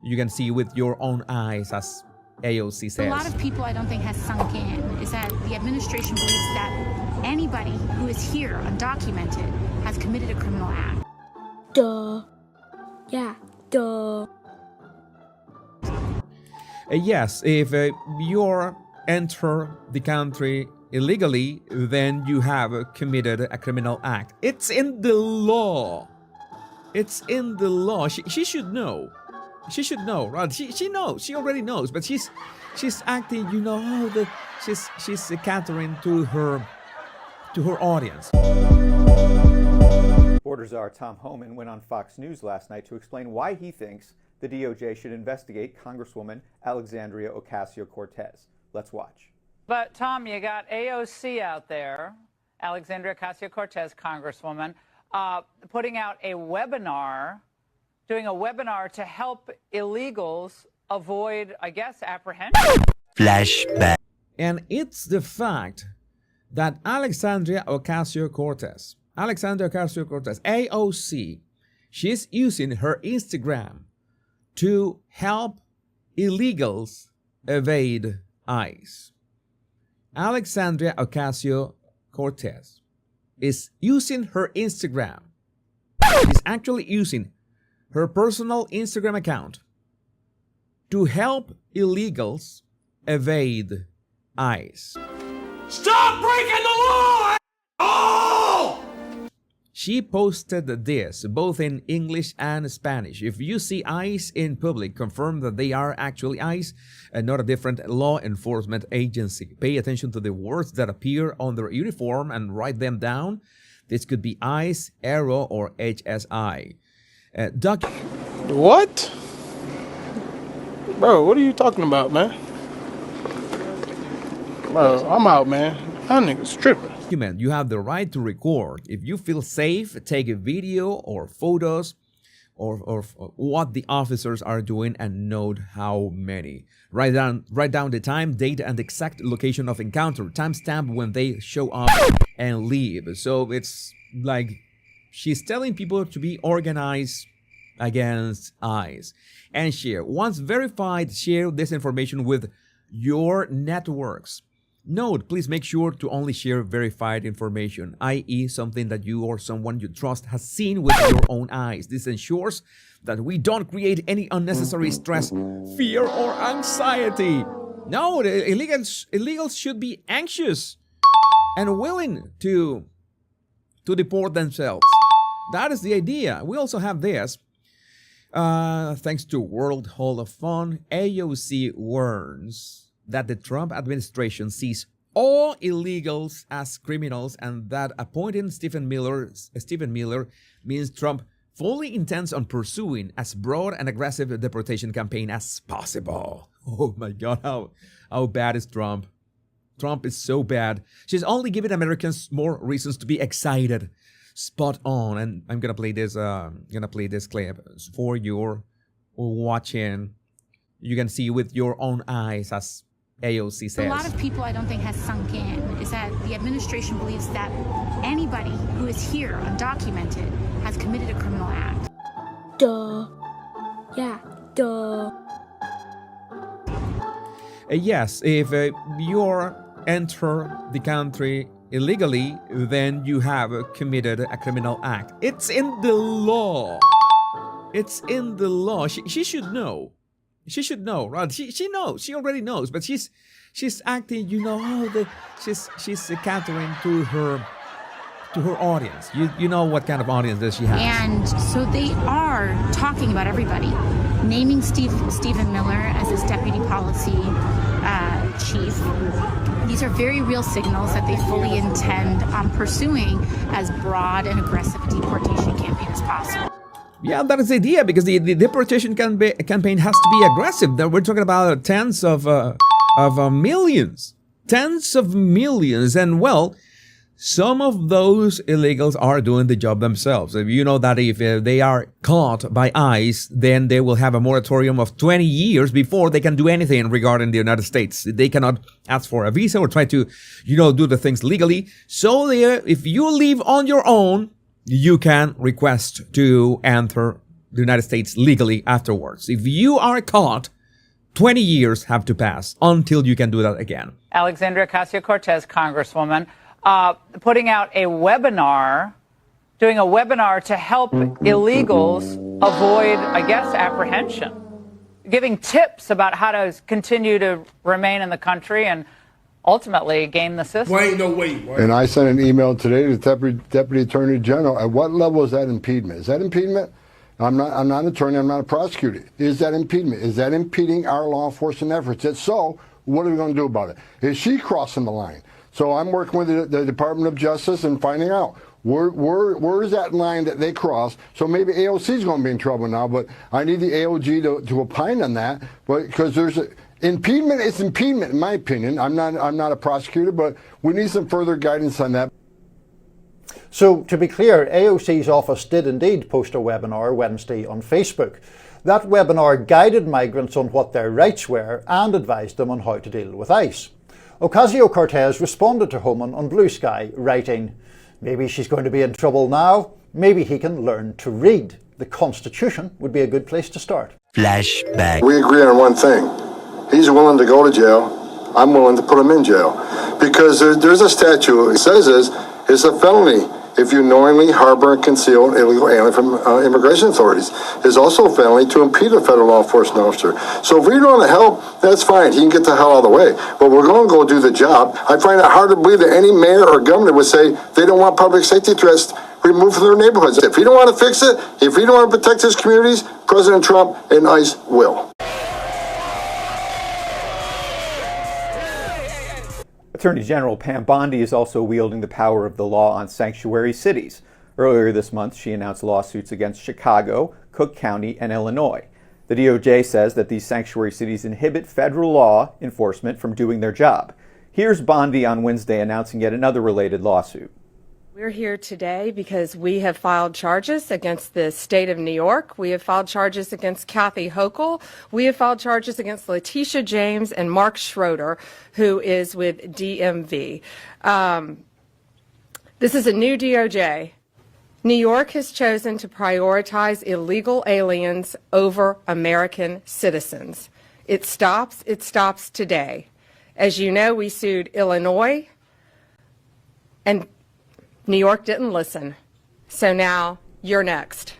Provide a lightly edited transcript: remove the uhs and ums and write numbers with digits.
you can see with your own eyes, as AOC says. A lot of people I don't think has sunk in is that the administration believes that anybody who is here undocumented has committed a criminal act. Duh. Yeah, duh. Yes, if you enter the country illegally, then you have committed a criminal act. It's in the law. It's in the law. She should know. She should know, right? She knows. She already knows. But she's acting, you know, she's catering to her audience. Border Czar Tom Homan went on Fox News last night to explain why he thinks the DOJ should investigate Congresswoman Alexandria Ocasio-Cortez. Let's watch. But, Tom, you got AOC out there, Alexandria Ocasio-Cortez, Congresswoman, putting out a webinar, doing a webinar to help illegals avoid, I guess, apprehension. Flashback. And it's the fact that Alexandria Ocasio-Cortez, AOC, she's using her Instagram to help illegals evade ICE. Alexandria Ocasio-Cortez is using her Instagram. She's actually using her personal Instagram account to help illegals evade ICE. Stop breaking the law! Oh! She posted this both in English and Spanish. If you see ICE in public, confirm that they are actually ICE and not a different law enforcement agency. Pay attention to the words that appear on their uniform and write them down. This could be ICE, Aero, or HSI. What? Bro, what are you talking about, man? Bro, I'm out, man. That nigga's tripping. You have the right to record. If you feel safe, take a video or photos or what the officers are doing and note how many. Write down the time, date, and exact location of encounter. Timestamp when they show up and leave. So it's like she's telling people to be organized against ICE. And share. Once verified, share this information with your networks. Note, please make sure to only share verified information, i.e. something that you or someone you trust has seen with your own eyes. This ensures that we don't create any unnecessary stress, fear, or anxiety. No, the illegals should be anxious and willing to deport themselves. That is the idea. We also have this. Thanks to World Hall of Fun, AOC warns that the Trump administration sees all illegals as criminals and that appointing Stephen Miller means Trump fully intends on pursuing as broad and aggressive deportation campaign as possible. Oh my God, how bad is Trump? Trump is so bad. She's only giving Americans more reasons to be excited. Spot on. And I'm gonna play this clip for your watching. You can see with your own eyes, as AOC says. A lot of people I don't think has sunk in is that the administration believes that anybody who is here undocumented has committed a criminal act. Duh. Yeah, duh. Yes, if you enter the country illegally, then you have committed a criminal act. It's in the law. It's in the law. She should know. She should know, right? She knows. She already knows. But she's acting, you know, she's catering to her audience. You know what kind of audience does she have? And so they are talking about everybody, naming Stephen Miller as his deputy policy chief. These are very real signals that they fully intend on pursuing as broad and aggressive a deportation campaign as possible. Yeah, that is the idea, because the deportation campaign has to be aggressive. We're talking about tens of millions. Tens of millions. And, well, some of those illegals are doing the job themselves. You know that if they are caught by ICE, then they will have a moratorium of 20 years before they can do anything regarding the United States. They cannot ask for a visa or try to, do the things legally. So if you leave on your own, you can request to enter the United States legally afterwards. If you are caught, 20 years have to pass until you can do that again. Alexandria Ocasio-Cortez, Congresswoman, putting out a webinar, doing a webinar to help illegals avoid, I guess, apprehension, giving tips about how to continue to remain in the country and ultimately game the system. Well, ain't no way. Right? And I sent an email today to the Deputy Attorney General. At what level is that impediment? Is that impediment? I'm not an attorney. I'm not a prosecutor. Is that impediment? Is that impeding our law enforcement efforts? If so, what are we going to do about it? Is she crossing the line? So I'm working with the Department of Justice and finding out where is that line that they cross. So maybe AOC is going to be in trouble now, but I need the AOG to opine on that. But because there's impediment, it's impediment in my opinion. I'm not a prosecutor, but we need some further guidance on that. So, to be clear, AOC's office did indeed post a webinar Wednesday on Facebook. That webinar guided migrants on what their rights were and advised them on how to deal with ICE. Ocasio-Cortez responded to Homan on Blue Sky, writing, "Maybe she's going to be in trouble now. Maybe he can learn to read. The Constitution would be a good place to start." Flashback. We agree on one thing. He's willing to go to jail. I'm willing to put him in jail. Because there's a statute. It says it's a felony if you knowingly harbor and conceal an illegal alien from immigration authorities. It's also a felony to impede a federal law enforcement officer. So if we don't want to help, that's fine. He can get the hell out of the way. But we're going to go do the job. I find it hard to believe that any mayor or governor would say they don't want public safety threats removed from their neighborhoods. If he don't want to fix it, if he don't want to protect his communities, President Trump and ICE will. Attorney General Pam Bondi is also wielding the power of the law on sanctuary cities. Earlier this month, she announced lawsuits against Chicago, Cook County, and Illinois. The DOJ says that these sanctuary cities inhibit federal law enforcement from doing their job. Here's Bondi on Wednesday announcing yet another related lawsuit. We're here today because we have filed charges against the state of New York. We have filed charges against Kathy Hochul. We have filed charges against Letitia James and Mark Schroeder, who is with DMV. This is a new DOJ. New York has chosen to prioritize illegal aliens over American citizens. It stops today. As you know, we sued Illinois, and New York didn't listen. So now you're next.